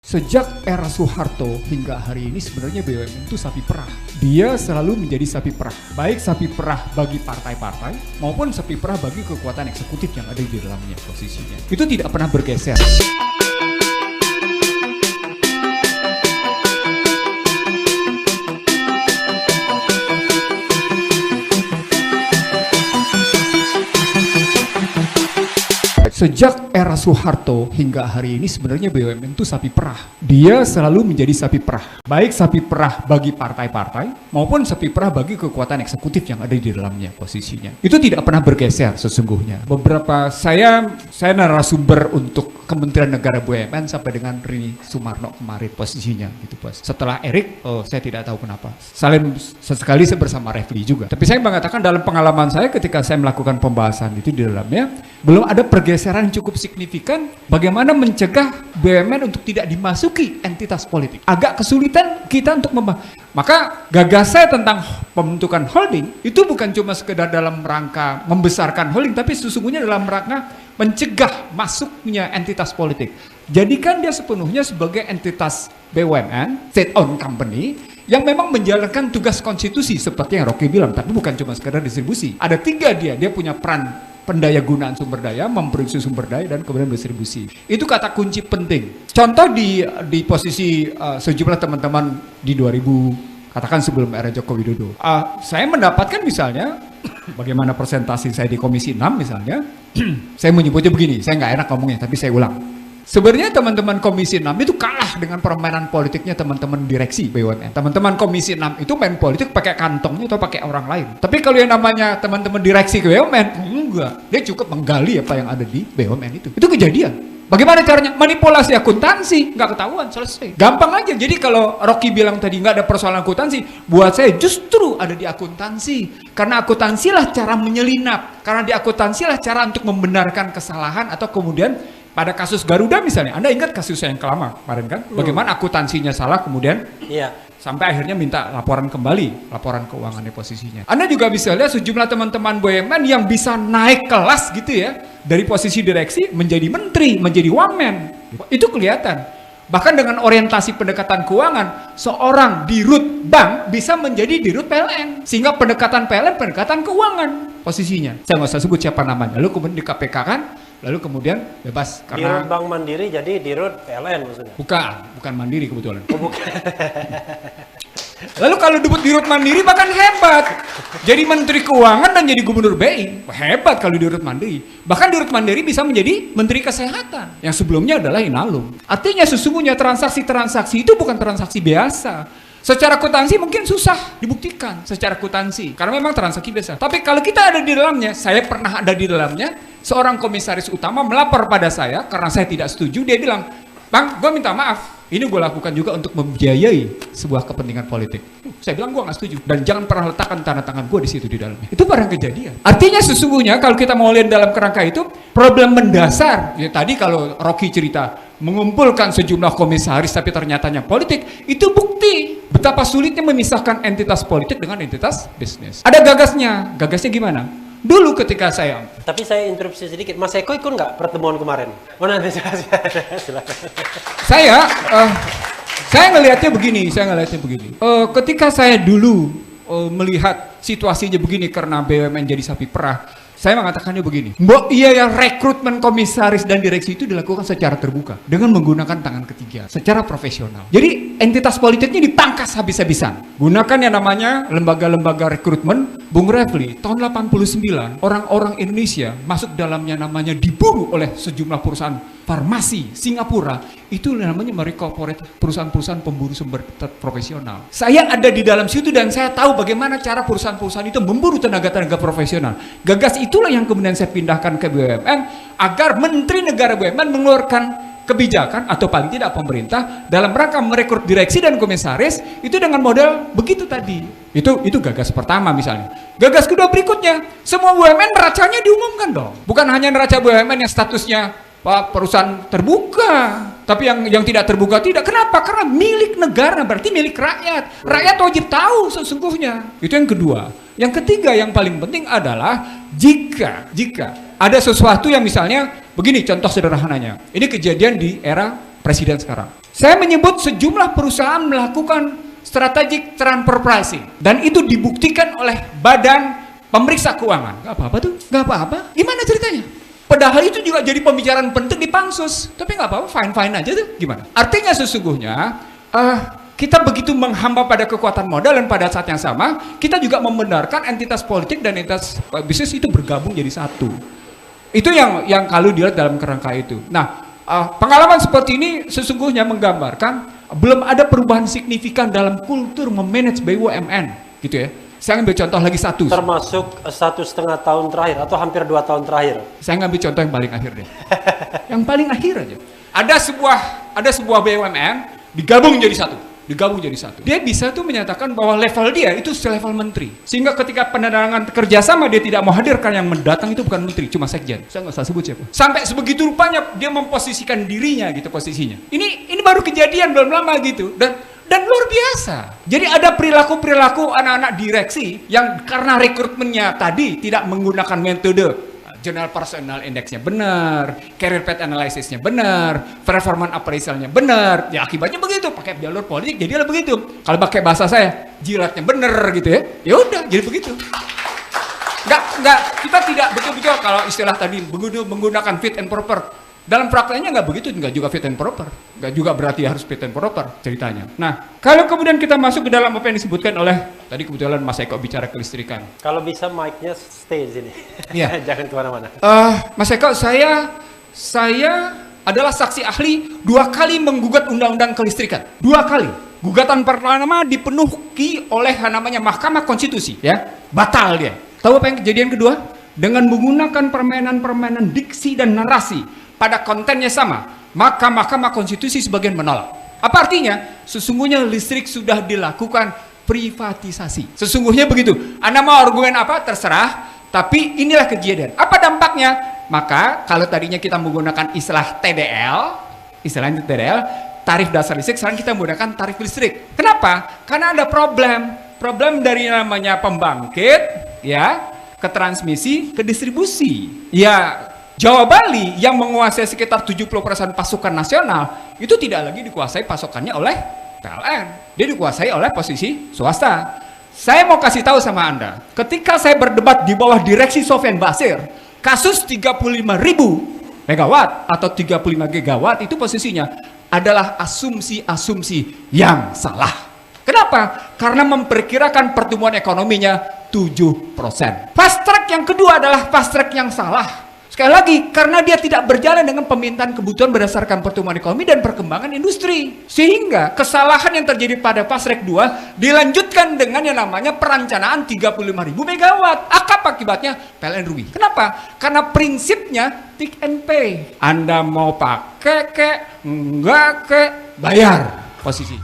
Sejak era Soeharto hingga hari ini sebenarnya BUMN itu sapi perah. Dia selalu menjadi sapi perah. Baik sapi perah bagi partai-partai maupun sapi perah bagi kekuatan eksekutif yang ada di dalamnya posisinya. Itu tidak pernah bergeser. Sejak era Soeharto hingga hari ini sebenarnya BUMN itu sapi perah. Dia selalu menjadi sapi perah. Baik sapi perah bagi partai-partai maupun sapi perah bagi kekuatan eksekutif yang ada di dalamnya posisinya. Itu tidak pernah bergeser sesungguhnya. Beberapa saya narasumber untuk Kementerian Negara BUMN sampai dengan Rini Sumarno kemarin posisinya gitu bos. Setelah Erik, saya tidak tahu kenapa. Sesekali saya bersama Refli juga. Tapi saya mengatakan dalam pengalaman saya ketika saya melakukan pembahasan itu di dalamnya belum ada pergeseran cukup signifikan bagaimana mencegah BUMN untuk tidak dimasuki entitas politik. Agak kesulitan kita untuk maka gagas saya tentang pembentukan holding itu bukan cuma sekedar dalam rangka membesarkan holding, tapi sesungguhnya dalam rangka mencegah masuknya entitas politik. Jadikan dia sepenuhnya sebagai entitas BUMN, state-owned company, yang memang menjalankan tugas konstitusi seperti yang Rocky bilang, tapi bukan cuma sekedar distribusi. Ada tiga dia punya peran pendaya gunaan sumber daya, memproduksi sumber daya, dan kemudian distribusi. Itu kata kunci penting. Contoh di posisi sejumlah teman-teman di 2000, katakan sebelum era Joko Widodo. Saya mendapatkan misalnya, bagaimana presentasi saya di Komisi 6 misalnya, saya menyebutnya begini, saya nggak enak ngomongnya, tapi saya ulang. Sebenarnya teman-teman Komisi 6 itu kalah dengan permainan politiknya teman-teman direksi BUMN. Teman-teman Komisi 6 itu main politik pakai kantongnya atau pakai orang lain. Tapi kalau yang namanya teman-teman direksi ke BUMN, enggak. Dia cukup menggali apa yang ada di BUMN itu. Itu kejadian. Bagaimana caranya? Manipulasi akuntansi, nggak ketahuan, selesai. Gampang aja. Jadi kalau Rocky bilang tadi nggak ada persoalan akuntansi, buat saya justru ada di akuntansi. Karena akuntansilah cara menyelinap. Karena di akuntansilah cara untuk membenarkan kesalahan atau kemudian pada kasus Garuda misalnya, Anda ingat kasus yang kelama kemarin kan? Bagaimana akuntansinya salah kemudian sampai akhirnya minta laporan kembali, laporan keuangannya posisinya. Anda juga bisa lihat sejumlah teman-teman BUMN yang bisa naik kelas gitu ya, dari posisi direksi menjadi menteri, menjadi wamen. Itu kelihatan. Bahkan dengan orientasi pendekatan keuangan, seorang dirut bank bisa menjadi dirut PLN. Sehingga pendekatan PLN, pendekatan keuangan posisinya. Saya nggak usah sebut siapa namanya. Lalu kemudian di KPK kan, lalu kemudian bebas karena Dirut Bank Mandiri jadi Dirut PLN maksudnya? Bukan Mandiri kebetulan. Oh, bukan. Lalu kalau disebut Dirut Mandiri bahkan hebat. Jadi Menteri Keuangan dan jadi Gubernur BI. Hebat kalau Dirut Mandiri. Bahkan Dirut Mandiri bisa menjadi Menteri Kesehatan. Yang sebelumnya adalah Inalum. Artinya sesungguhnya transaksi-transaksi itu bukan transaksi biasa. Secara akuntansi mungkin susah dibuktikan secara akuntansi. Karena memang transaksi biasa. Tapi kalau kita ada di dalamnya, saya pernah ada di dalamnya, seorang komisaris utama melapor pada saya karena saya tidak setuju. Dia bilang, "Bang, gue minta maaf. Ini gue lakukan juga untuk membiayai sebuah kepentingan politik." Saya bilang gue nggak setuju dan jangan pernah letakkan tanda tangan gue di situ di dalamnya. Itu barang kejadian. Artinya sesungguhnya kalau kita mau lihat dalam kerangka itu problem mendasar. Ya tadi kalau Rocky cerita mengumpulkan sejumlah komisaris tapi ternyatanya politik, itu bukti betapa sulitnya memisahkan entitas politik dengan entitas bisnis. Ada gagasnya. Gagasnya gimana? Dulu ketika saya... Tapi saya interupsi sedikit, Mas Eko ikut nggak pertemuan kemarin? Oh nanti silakan. Saya ngelihatnya begini, ketika saya dulu melihat situasinya begini karena BUMN jadi sapi perah, saya mengatakannya begini, rekrutmen komisaris dan direksi itu dilakukan secara terbuka dengan menggunakan tangan ketiga, secara profesional. Jadi entitas politiknya dipangkas habis-habisan. Gunakan yang namanya lembaga-lembaga rekrutmen. Bung Refli, tahun 89, orang-orang Indonesia masuk dalamnya namanya diburu oleh sejumlah perusahaan farmasi Singapura. Itu namanya merekorporate perusahaan-perusahaan pemburu sumber profesional. Saya ada di dalam situ dan saya tahu bagaimana cara perusahaan-perusahaan itu memburu tenaga-tenaga profesional. Gagas itulah yang kemudian saya pindahkan ke BUMN agar Menteri Negara BUMN mengeluarkan kebijakan atau paling tidak pemerintah dalam rangka merekrut direksi dan komisaris itu dengan model begitu tadi. Itu gagas pertama misalnya. Gagas kedua berikutnya, semua BUMN neracanya diumumkan dong. Bukan hanya neraca BUMN yang statusnya perusahaan terbuka, tapi yang tidak terbuka tidak. Kenapa? Karena milik negara, berarti milik rakyat. Rakyat wajib tahu sesungguhnya. Itu yang kedua. Yang ketiga yang paling penting adalah jika ada sesuatu yang misalnya begini, contoh sederhananya. Ini kejadian di era presiden sekarang. Saya menyebut sejumlah perusahaan melakukan strategic transfer pricing. Dan itu dibuktikan oleh badan pemeriksa keuangan. Gak apa-apa tuh, gak apa-apa. Gimana ceritanya? Padahal itu juga jadi pembicaraan penting di pansus. Tapi gak apa-apa, fine-fine aja tuh. Gimana? Artinya sesungguhnya, kita begitu menghamba pada kekuatan modal dan pada saat yang sama, kita juga membenarkan entitas politik dan entitas bisnis itu bergabung jadi satu. Itu yang kalau dilihat dalam kerangka itu. Nah, pengalaman seperti ini sesungguhnya menggambarkan belum ada perubahan signifikan dalam kultur memanage BUMN, gitu ya. Saya ambil contoh lagi satu. Termasuk 1,5 tahun terakhir atau hampir 2 tahun terakhir. Saya ngambil contoh yang paling akhir deh. Yang paling akhir aja. Ada sebuah BUMN digabung jadi satu. Dia bisa tuh menyatakan bahwa level dia itu selevel menteri. Sehingga ketika penandatanganan kerjasama dia tidak mau hadir karena yang mendatang itu bukan menteri, cuma sekjen. Saya nggak usah sebut siapa. Sampai sebegitu rupanya dia memposisikan dirinya gitu posisinya. Ini baru kejadian belum lama gitu. Dan luar biasa. Jadi ada perilaku anak-anak direksi yang karena rekrutmennya tadi tidak menggunakan metode General Personnel Index-nya benar, Career Path Analysis-nya benar, Performance Appraisal-nya benar. Ya akibatnya begitu, pakai jalur politik jadilah begitu. Kalau pakai bahasa saya, jilatnya benar gitu ya. Ya udah, jadi begitu. Enggak, kita tidak betul-betul kalau istilah tadi menggunakan fit and proper. Dalam prakteknya nggak begitu, nggak juga fit and proper, nggak juga berarti harus fit and proper ceritanya. Nah, kalau kemudian kita masuk ke dalam apa yang disebutkan oleh tadi kebetulan Mas Eko bicara kelistrikan. Kalau bisa mic-nya stay di sini, Iya. jangan kemana-mana. Mas Eko, saya adalah saksi ahli 2 kali menggugat undang-undang kelistrikan, 2 kali. Gugatan pertama dipenuhi oleh namanya Mahkamah Konstitusi, ya, batal dia. Tahu apa yang kejadian kedua? Dengan menggunakan permainan diksi dan narasi pada kontennya sama, maka Mahkamah Konstitusi sebagian menolak. Apa artinya? Sesungguhnya listrik sudah dilakukan privatisasi. Sesungguhnya begitu. Anda mau argumen apa? Terserah. Tapi inilah kejadian. Apa dampaknya? Maka kalau tadinya kita menggunakan istilah TDL, tarif dasar listrik, sekarang kita menggunakan tarif listrik. Kenapa? Karena ada problem dari namanya pembangkit, ya, ke transmisi, ke distribusi. Ya, Jawa Bali yang menguasai sekitar 70% pasokan nasional itu tidak lagi dikuasai pasokannya oleh PLN. Dia dikuasai oleh posisi swasta. Saya mau kasih tahu sama Anda, ketika saya berdebat di bawah direksi Sofyan Basir, kasus 35.000 megawatt atau 35 gigawatt itu posisinya adalah asumsi-asumsi yang salah. Kenapa? Karena memperkirakan pertumbuhan ekonominya 7%. Fast track yang kedua adalah fast track yang salah. Sekali lagi, karena dia tidak berjalan dengan pemintaan kebutuhan berdasarkan pertumbuhan ekonomi dan perkembangan industri. Sehingga kesalahan yang terjadi pada fast track 2 dilanjutkan dengan yang namanya perencanaan 35.000 megawatt. Apa akibatnya? PLN rugi. Kenapa? Karena prinsipnya take and pay. Anda mau pakai enggak bayar posisi.